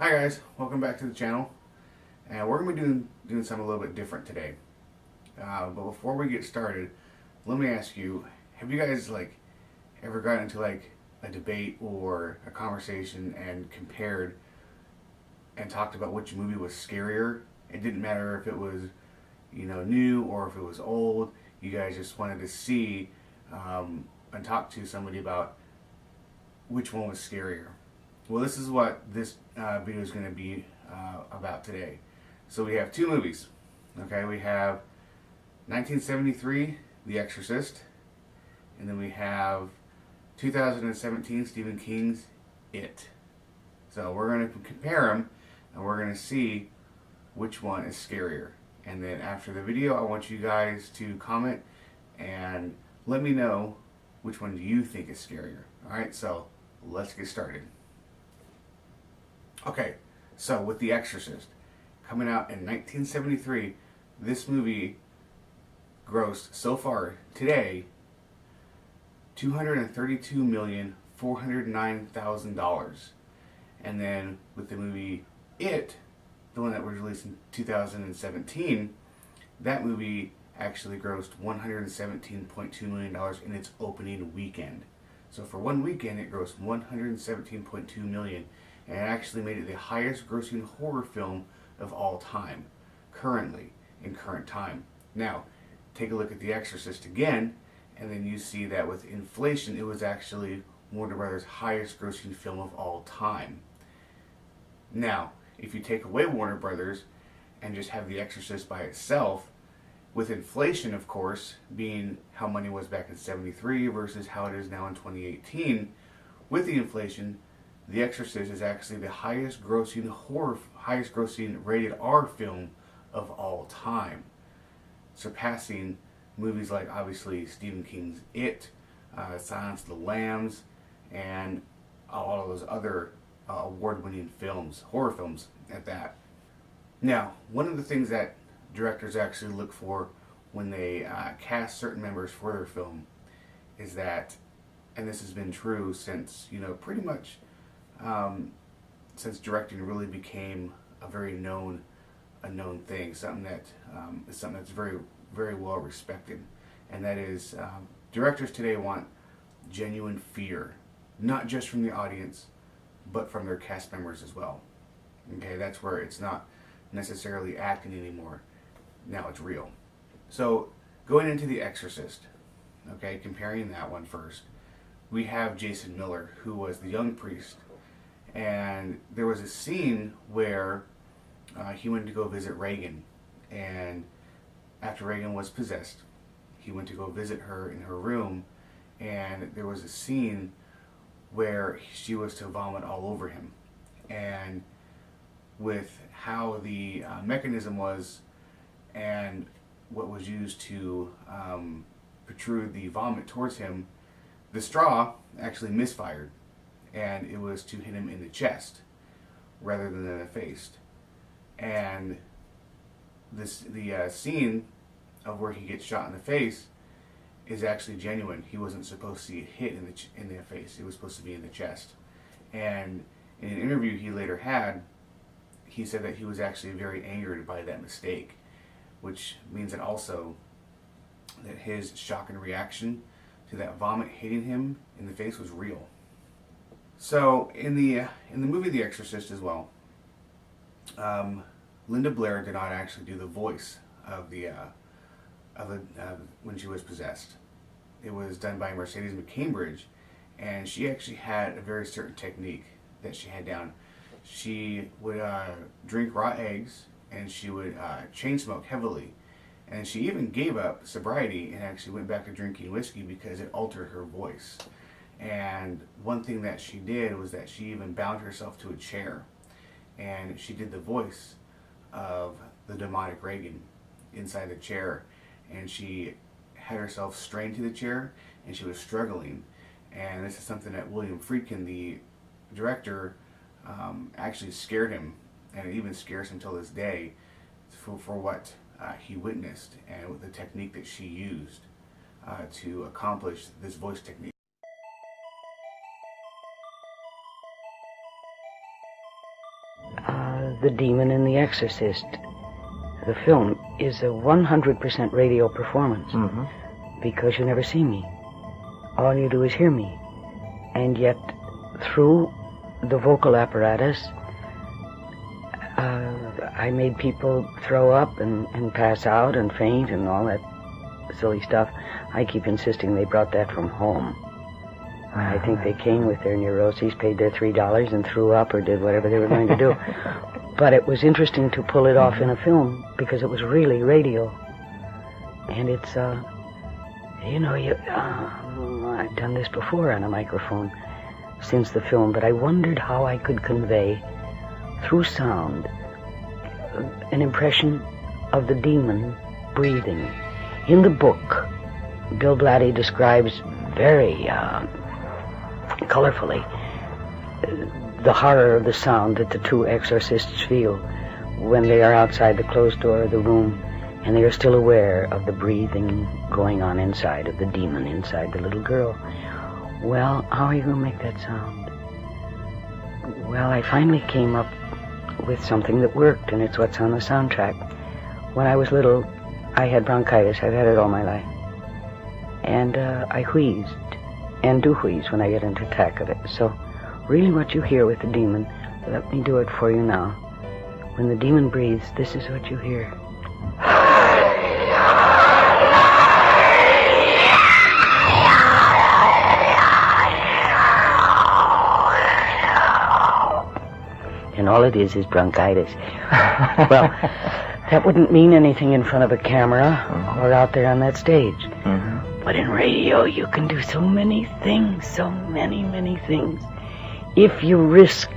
Hi guys, welcome back to the channel. And we're going to be doing something a little bit different today. But before we get started, let me ask you, have you guys ever gotten into a debate or a conversation and compared and talked about which movie was scarier? It didn't matter if it was, new or if it was old. You guys just wanted to see and talk to somebody about which one was scarier. Well, this is what this video is going to be about today. So we have two movies. Okay, we have 1973, The Exorcist, and then we have 2017, Stephen King's It. So we're going to compare them, and we're going to see which one is scarier. And then after the video, I want you guys to comment and let me know which one do you think is scarier. Alright, so let's get started. Okay, so with The Exorcist, coming out in 1973, this movie grossed so far today $232,409,000. And then with the movie It, the one that was released in 2017, that movie actually grossed $117.2 million in its opening weekend. So for one weekend, it grossed $117.2 million, and it actually made it the highest grossing horror film of all time, currently, in current time. Now, take a look at The Exorcist again, and then you see that with inflation, it was actually Warner Brothers' highest grossing film of all time. Now, if you take away Warner Brothers and just have The Exorcist by itself, with inflation, of course, being how money was back in 73 versus how it is now in 2018, with the inflation, The Exorcist is actually the highest grossing rated R film of all time, surpassing movies like, obviously, Stephen King's It, Silence of the Lambs, and all of those other award-winning films, horror films at that. Now, one of the things that directors actually look for when they cast certain members for their film is that, and this has been true since, pretty much since directing really became a known thing, something that's very, very well respected, and that is directors today want genuine fear, not just from the audience, but from their cast members as well. Okay, that's where it's not necessarily acting anymore. Now it's real. So going into The Exorcist, okay, comparing that one first, we have Jason Miller, who was the young priest, and there was a scene where he went to go visit Reagan, and after Reagan was possessed, he went to go visit her in her room, and there was a scene where she was to vomit all over him. And with how the mechanism was and what was used to protrude the vomit towards him, the straw actually misfired, and it was to hit him in the chest rather than in the face. And the scene of where he gets shot in the face is actually genuine. He wasn't supposed to get hit in the face. It was supposed to be in the chest. And in an interview he later had, he said that he was actually very angered by that mistake, which means that also that his shock and reaction to that vomit hitting him in the face was real. So in the movie The Exorcist as well, Linda Blair did not actually do the voice of when she was possessed. It was done by Mercedes McCambridge, and she actually had a very certain technique that she had down. She would drink raw eggs, and she would chain smoke heavily, and she even gave up sobriety and actually went back to drinking whiskey because it altered her voice. And one thing that she did was that she even bound herself to a chair, and she did the voice of the demonic Reagan inside the chair, and she had herself strained to the chair, and she was struggling. And this is something that William Friedkin, the director, actually scared him, and it even scares him till this day for what he witnessed and with the technique that she used to accomplish this voice technique. The Demon in the Exorcist, the film, is a 100% radio performance because you never see me. All you do is hear me. And yet, through the vocal apparatus, I made people throw up and pass out and faint and all that silly stuff. I keep insisting they brought that from home. I think they came with their neuroses, paid their $3 and threw up or did whatever they were going to do. But it was interesting to pull it off in a film because it was really radio. And it's, I've done this before on a microphone since the film, but I wondered how I could convey through sound an impression of the demon breathing. In the book, Bill Blatty describes very colorfully the horror of the sound that the two exorcists feel when they are outside the closed door of the room and they are still aware of the breathing going on inside of the demon, inside the little girl. Well, how are you going to make that sound? Well, I finally came up with something that worked, and it's what's on the soundtrack. When I was little, I had bronchitis. I've had it all my life. And I wheezed, and do wheeze when I get into attack of it. So really what you hear with the demon, let me do it for you now. When the demon breathes, this is what you hear. And all it is bronchitis. Well, that wouldn't mean anything in front of a camera or out there on that stage. But in radio, you can do so many things, so many things. If you risk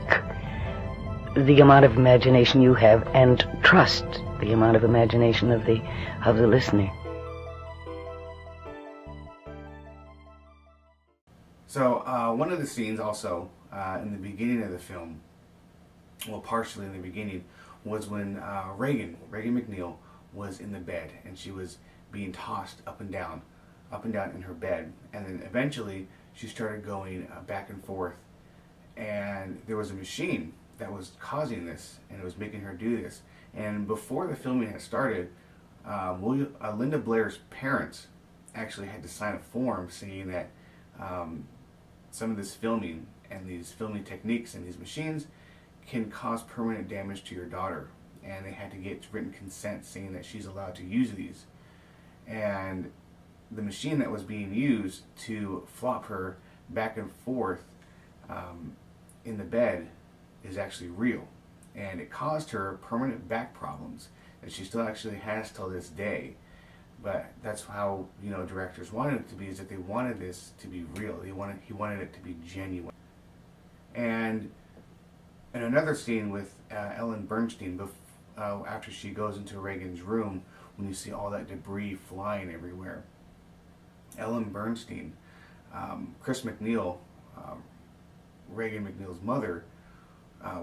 the amount of imagination you have and trust the amount of imagination of the listener. So one of the scenes also in the beginning of the film, well, partially in the beginning, was when Regan McNeil was in the bed and she was being tossed up and down in her bed, and then eventually she started going back and forth, and there was a machine that was causing this, and it was making her do this. And before the filming had started, Linda Blair's parents actually had to sign a form saying that some of this filming and these filming techniques and these machines can cause permanent damage to your daughter, and they had to get written consent saying that she's allowed to use these. And the machine that was being used to flop her back and forth in the bed is actually real, and it caused her permanent back problems that she still actually has till this day. But that's how, directors wanted it to be, is that they wanted this to be real. He wanted it to be genuine. And in another scene with Ellen Bernstein, after she goes into Reagan's room, when you see all that debris flying everywhere, Ellen Bernstein, Chris McNeil, Regan McNeil's mother,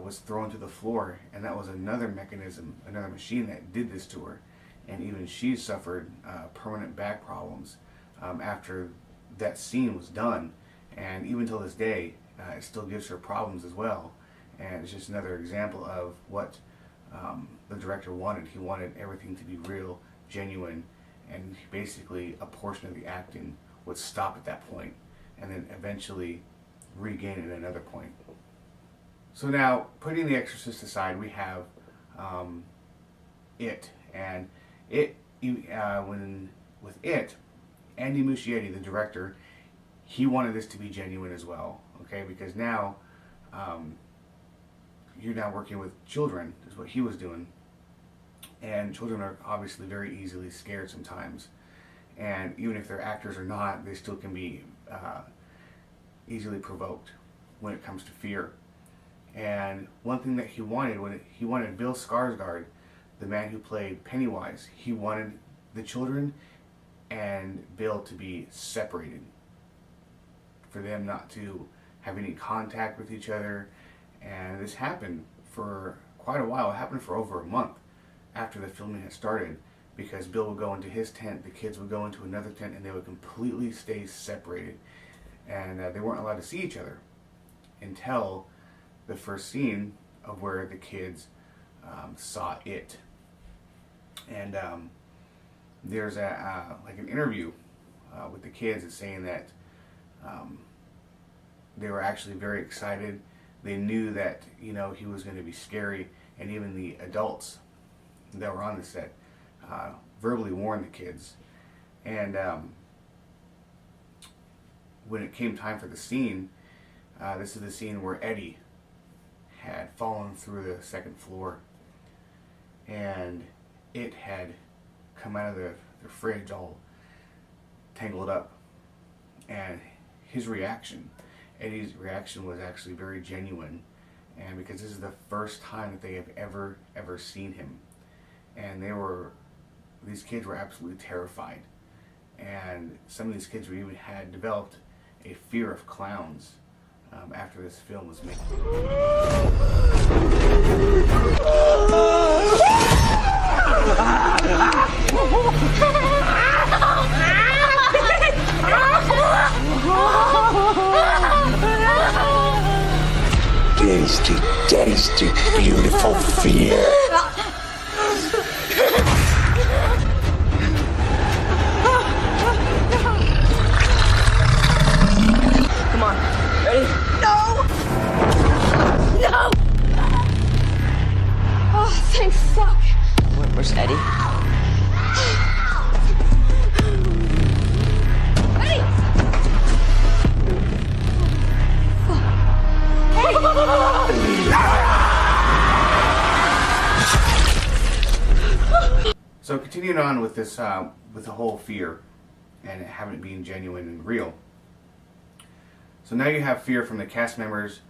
was thrown to the floor, and that was another mechanism, another machine that did this to her. And even she suffered permanent back problems after that scene was done, and even till this day it still gives her problems as well. And it's just another example of what the director wanted. He wanted everything to be real, genuine, and basically a portion of the acting would stop at that point and then eventually regain at another point. So now, putting The Exorcist aside, we have It. And It, with It, Andy Muschietti, the director, he wanted this to be genuine as well, okay? Because now, you're now working with children, is what he was doing. And children are obviously very easily scared sometimes. And even if they're actors or not, they still can be easily provoked when it comes to fear. And one thing that he wanted Bill Skarsgård, the man who played Pennywise, he wanted the children and Bill to be separated, for them not to have any contact with each other. And this happened for quite a while. It happened for over a month after the filming had started, because Bill would go into his tent, the kids would go into another tent, and they would completely stay separated. And they weren't allowed to see each other until the first scene of where the kids saw it. And there's like an interview with the kids that's saying that they were actually very excited. They knew that, you know, he was going to be scary, and even the adults that were on the set verbally warned the kids. And when it came time for the scene, this is the scene where Eddie had fallen through the second floor, and it had come out of the fridge all tangled up. And his reaction, Eddie's reaction, was actually very genuine, and because this is the first time that they have ever seen him, and these kids were absolutely terrified, and some of these kids even had developed a fear of clowns after this film was made. Tasty, tasty, beautiful fear. Come on. Ready? No! No! Oh, thank fuck. Where's Eddie? Eddie! So continuing on with this, with the whole fear and having it being genuine and real. So now you have fear from the cast members,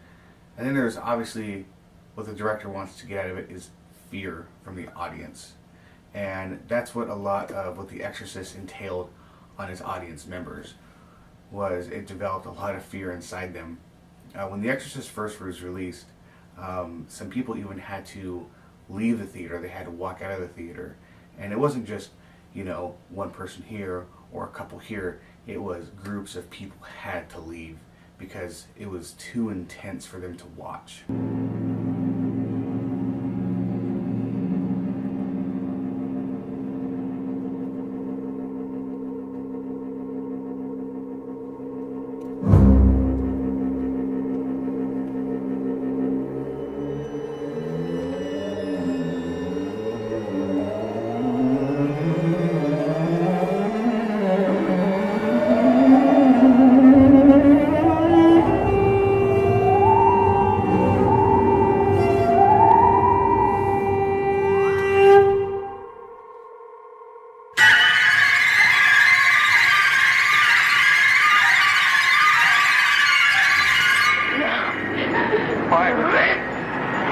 and then there's obviously what the director wants to get out of it is fear from the audience. And that's what a lot of what The Exorcist entailed on its audience members, was it developed a lot of fear inside them. When The Exorcist first was released, some people even had to leave the theater. They had to walk out of the theater. And it wasn't just, you know, one person here or a couple here. It was groups of people had to leave because it was too intense for them to watch.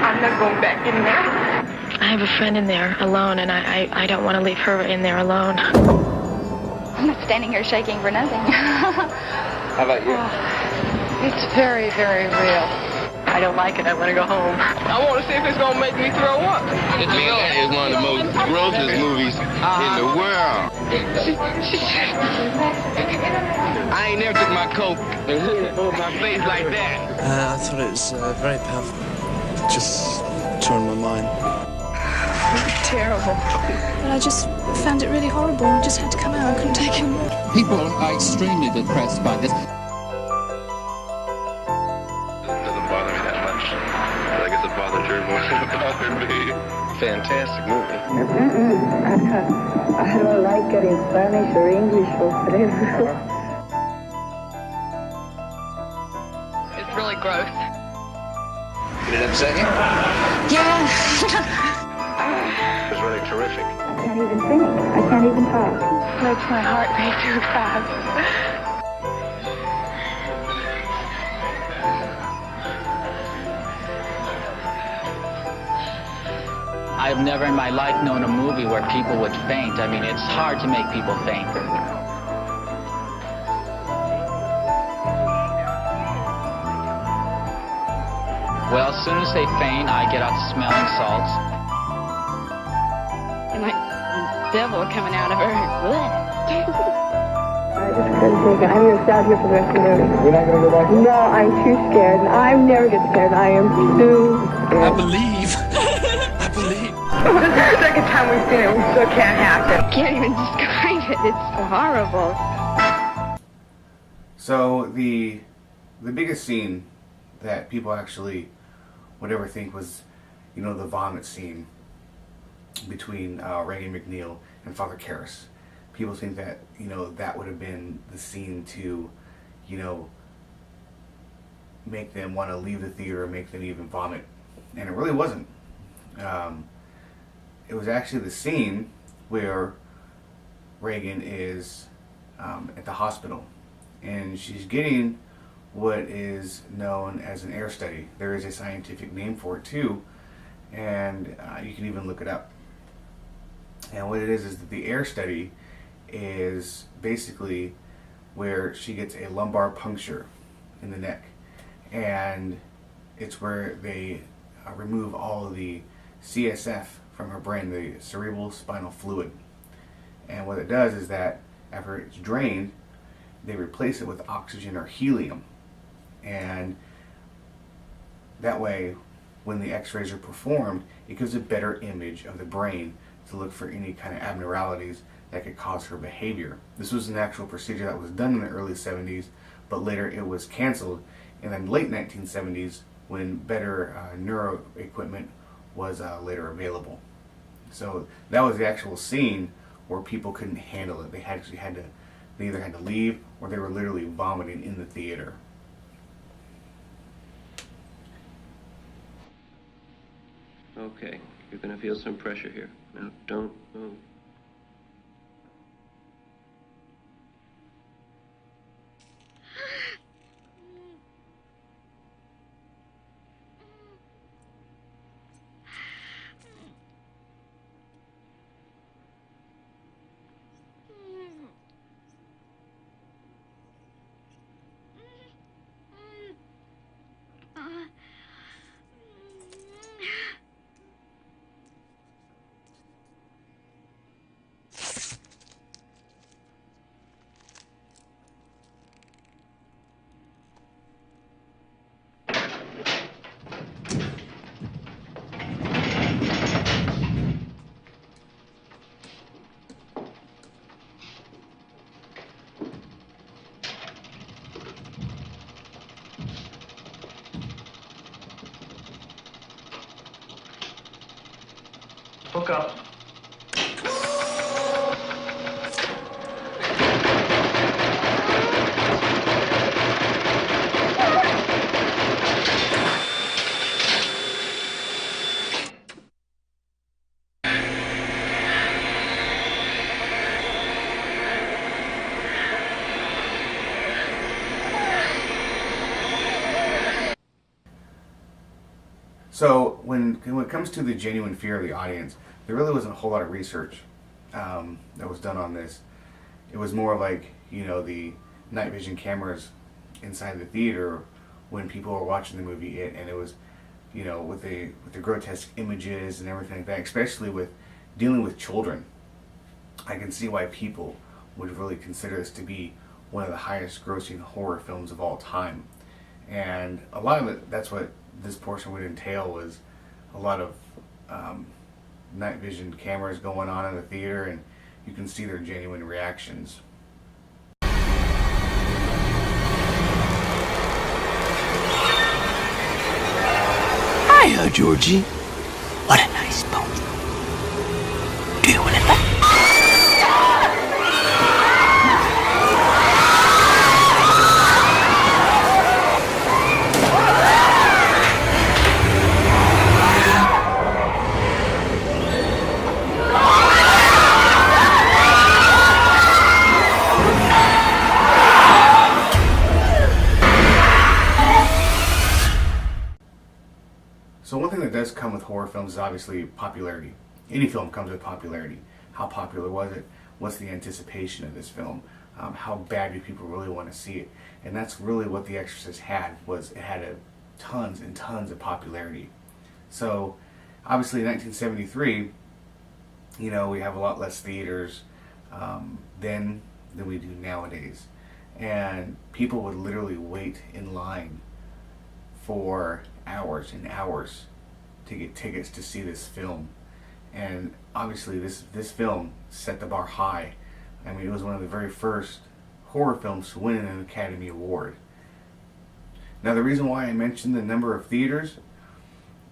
I'm not going back in there. I have a friend in there alone, and I don't want to leave her in there alone. I'm not standing here shaking for nothing. How about you? It's very, very real. I don't like it. I want to go home. I want to see if it's going to make me throw up. Man, that is one of the most grossest movies in the world. I ain't never took my coat and hood it over my face like that. I thought it was very powerful. Just tore my mind. Terrible. But I just found it really horrible. I just had to come out. I couldn't take it anymore. People are extremely depressed by this. Fantastic movie. I don't like it in Spanish or English or whatever. It's really gross. Did it upset you? Yeah. It was really terrific. I can't even think. I can't even talk. Makes my heart beat too fast. I've never in my life known a movie where people would faint. I mean, it's hard to make people faint. Well, as soon as they faint, I get out the smelling salts. And like devil coming out of her. I just couldn't take it. I'm going to stay out here for the rest of the movie. You're not going to go back? No, I'm too scared. I never get scared. I am too scared. I believe. I believe. This is the second time we've seen it. We still can't hack it. Can't even describe it. It's horrible. So the biggest scene that people actually would ever think was, you know, the vomit scene between Reagan McNeil and Father Karras. People think that, you know, that would have been the scene to, you know, make them want to leave the theater, make them even vomit. And it really wasn't. It was actually the scene where Reagan is at the hospital, and she's getting what is known as an air study. There is a scientific name for it too, and you can even look it up. And what it is that the air study is basically where she gets a lumbar puncture in the neck, and it's where they remove all of the CSF from her brain, the cerebral spinal fluid. And what it does is that after it's drained, they replace it with oxygen or helium, and that way when the x-rays are performed, it gives a better image of the brain to look for any kind of abnormalities that could cause her behavior. This was an actual procedure that was done in the early 70s, but later it was canceled in the late 1970s when better neuro equipment was later available. So that was the actual scene where people couldn't handle it. They either had to leave, or they were literally vomiting in the theater. Okay, you're gonna feel some pressure here. Now, don't move. Hook up. So when it comes to the genuine fear of the audience, there really wasn't a whole lot of research that was done on this. It was more like, you know, the night vision cameras inside the theater when people were watching the movie It, and it was, you know, with the grotesque images and everything like that, especially with dealing with children. I can see why people would really consider this to be one of the highest grossing horror films of all time. And a lot of it, that's what this portion would entail, was a lot of night vision cameras going on in the theater, and you can see their genuine reactions. Hiya, Georgie. What a nice boat. Do you want it back? So one thing that does come with horror films is obviously popularity. Any film comes with popularity. How popular was it? What's the anticipation of this film? How bad do people really want to see it? And that's really what The Exorcist had, was it had tons and tons of popularity. So obviously in 1973, you know, we have a lot less theaters than we do nowadays. And people would literally wait in line for hours and hours to get tickets to see this film. And obviously this film set the bar high. I mean, it was one of the very first horror films to win an Academy Award. Now, the reason why I mentioned the number of theaters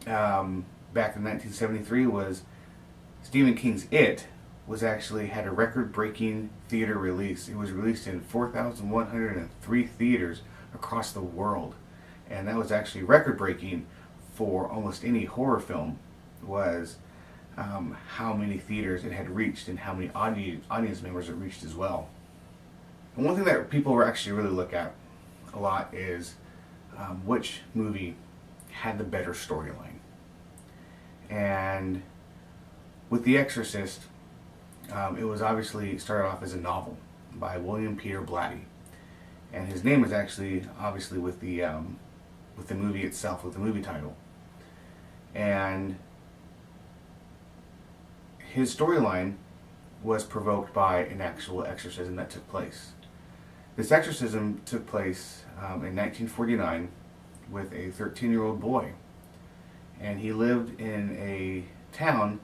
back in 1973 was Stephen King's It was actually had a record-breaking theater release. It was released in 4,103 theaters across the world, and that was actually record-breaking for almost any horror film. Was how many theaters it had reached and how many audience members it reached as well. And one thing that people actually really look at a lot is which movie had the better storyline. And with The Exorcist, it was obviously started off as a novel by William Peter Blatty, and his name is actually obviously with the movie itself, with the movie title. And his storyline was provoked by an actual exorcism that took place. This exorcism took place in 1949 with a 13-year-old boy, and he lived in a town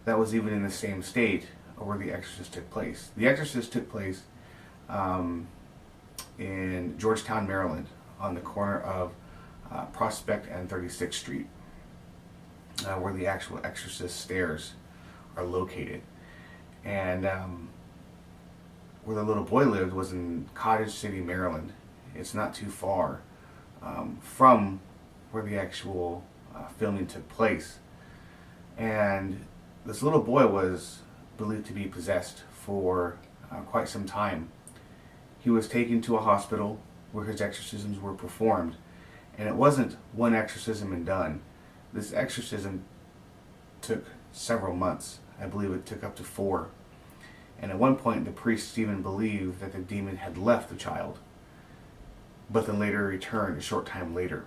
that was even in the same state where The Exorcist took place. The Exorcist took place in Georgetown, Maryland, on the corner of Prospect and 36th Street, where the actual Exorcist stairs are located. And where the little boy lived was in Cottage City, Maryland. It's not too far from where the actual filming took place. And this little boy was believed to be possessed for quite some time. He was taken to a hospital where his exorcisms were performed. And it wasn't one exorcism and done. This exorcism took several months. I believe it took up to 4. And at one point, the priests even believed that the demon had left the child, but then later returned a short time later.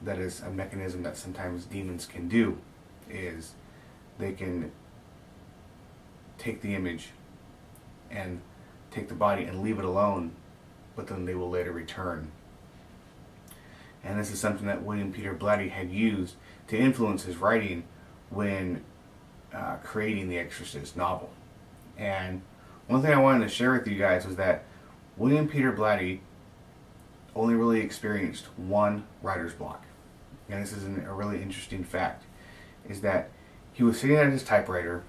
That is a mechanism that sometimes demons can do, is they can take the image and take the body and leave it alone, but then they will later return. And this is something that William Peter Blatty had used to influence his writing when creating the Exorcist novel. And one thing I wanted to share with you guys was that William Peter Blatty only really experienced one writer's block. And this is a really interesting fact, is that he was sitting at his typewriter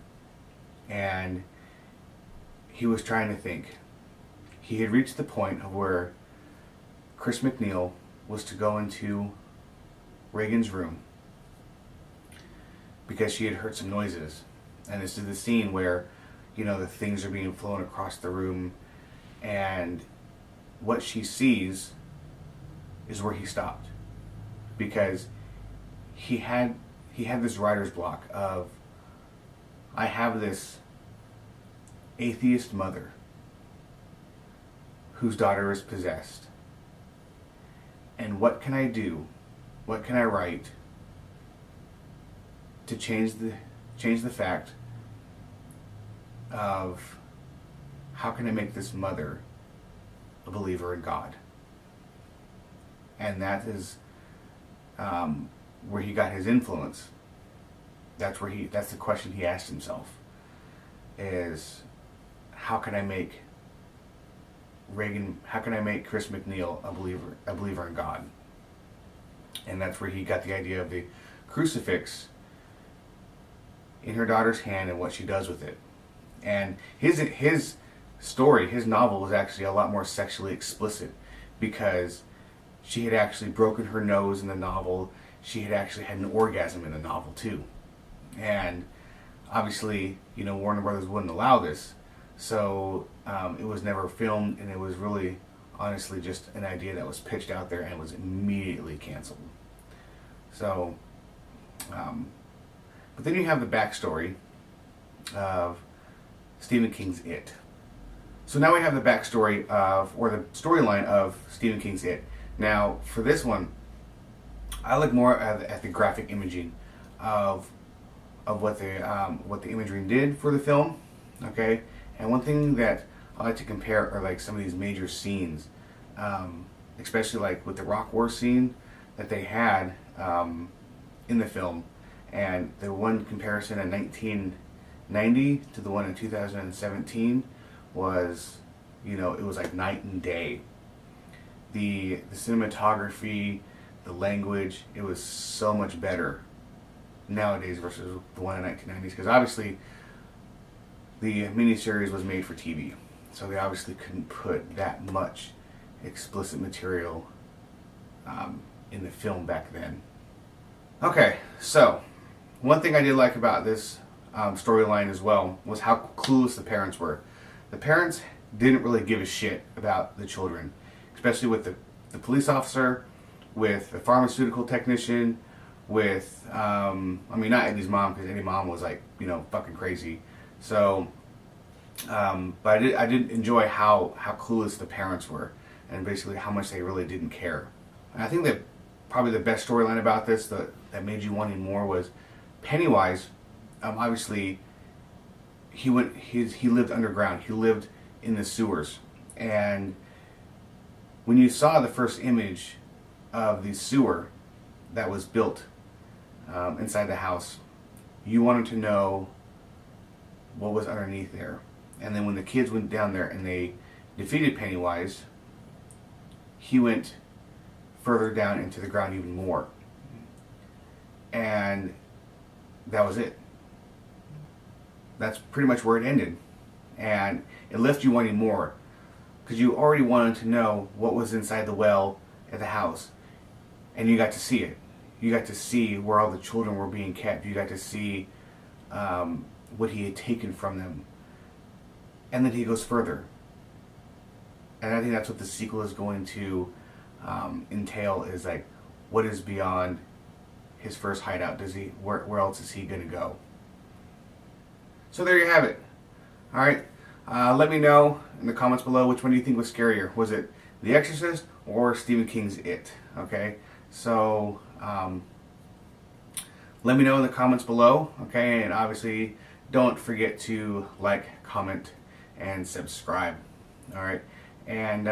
and he was trying to think. He had reached the point of where Chris McNeil was to go into Reagan's room because she had heard some noises. And this is the scene where, you know, the things are being flown across the room, and what she sees is where he stopped, because he had this writer's block of, I have this atheist mother whose daughter is possessed, and what can I do? What can I write to change the fact of how can I make this mother a believer in God? And that is where he got his influence. That's the question he asked himself, is how can I make Chris McNeil a believer in God? And that's where he got the idea of the crucifix in her daughter's hand and what she does with it. And his story, his novel, was actually a lot more sexually explicit, because she had actually broken her nose in the novel. She had actually had an orgasm in the novel too. And obviously, you know, Warner Brothers wouldn't allow this, so it was never filmed, and it was really, honestly, just an idea that was pitched out there and was immediately canceled. So, but then you have the backstory of Stephen King's It. So now we have the backstory of, or the storyline of Stephen King's It. Now, for this one, I look more at the graphic imaging of what the imagery did for the film. Okay, and one thing that I like to compare are like some of these major scenes, especially like with the rock war scene that they had in the film, And the one comparison in 1990 to the one in 2017 was, you know, it was like night and day. The cinematography, the language, it was so much better nowadays versus the one in 1990s, because obviously the miniseries was made for TV, so they obviously couldn't put that much explicit material in the film back then. Okay, so one thing I did like about this storyline as well was how clueless the parents were. The parents didn't really give a shit about the children, especially with the police officer, with the pharmaceutical technician, with, I mean, not Eddie's mom, because Eddie's mom was like, you know, fucking crazy. So, but I did enjoy how clueless the parents were, and basically how much they really didn't care. And I think that probably the best storyline about this that made you wanting more was Pennywise. Obviously, he lived underground. He lived in the sewers, and when you saw the first image of the sewer that was built inside the house, you wanted to know what was underneath there. And then when the kids went down there and they defeated Pennywise, he went further down into the ground even more. And that was it. That's pretty much where it ended. And it left you wanting more, because you already wanted to know what was inside the well at the house. And you got to see it. You got to see where all the children were being kept. You got to see what he had taken from them. And then he goes further. And I think that's what the sequel is going to entail, is like, what is beyond his first hideout? Where else is he going to go? So there you have it. Alright, let me know in the comments below, which one do you think was scarier? Was it The Exorcist or Stephen King's It? Okay, so let me know in the comments below, okay, and obviously don't forget to like, comment, and subscribe. Alright, and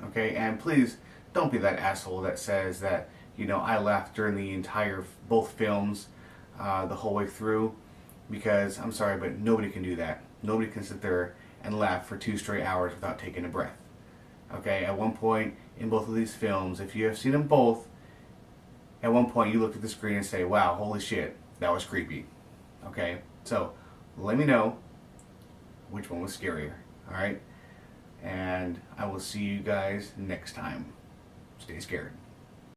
okay, and please don't be that asshole that says that, you know, I laughed during the entire, both films, the whole way through, because I'm sorry, but nobody can do that. Nobody can sit there and laugh for 2 straight hours without taking a breath. Okay, at one point in both of these films, if you have seen them both, at one point you look at the screen and say, wow, holy shit, that was creepy. Okay, so let me know which one was scarier. Alright, and I will see you guys next time. Stay scared.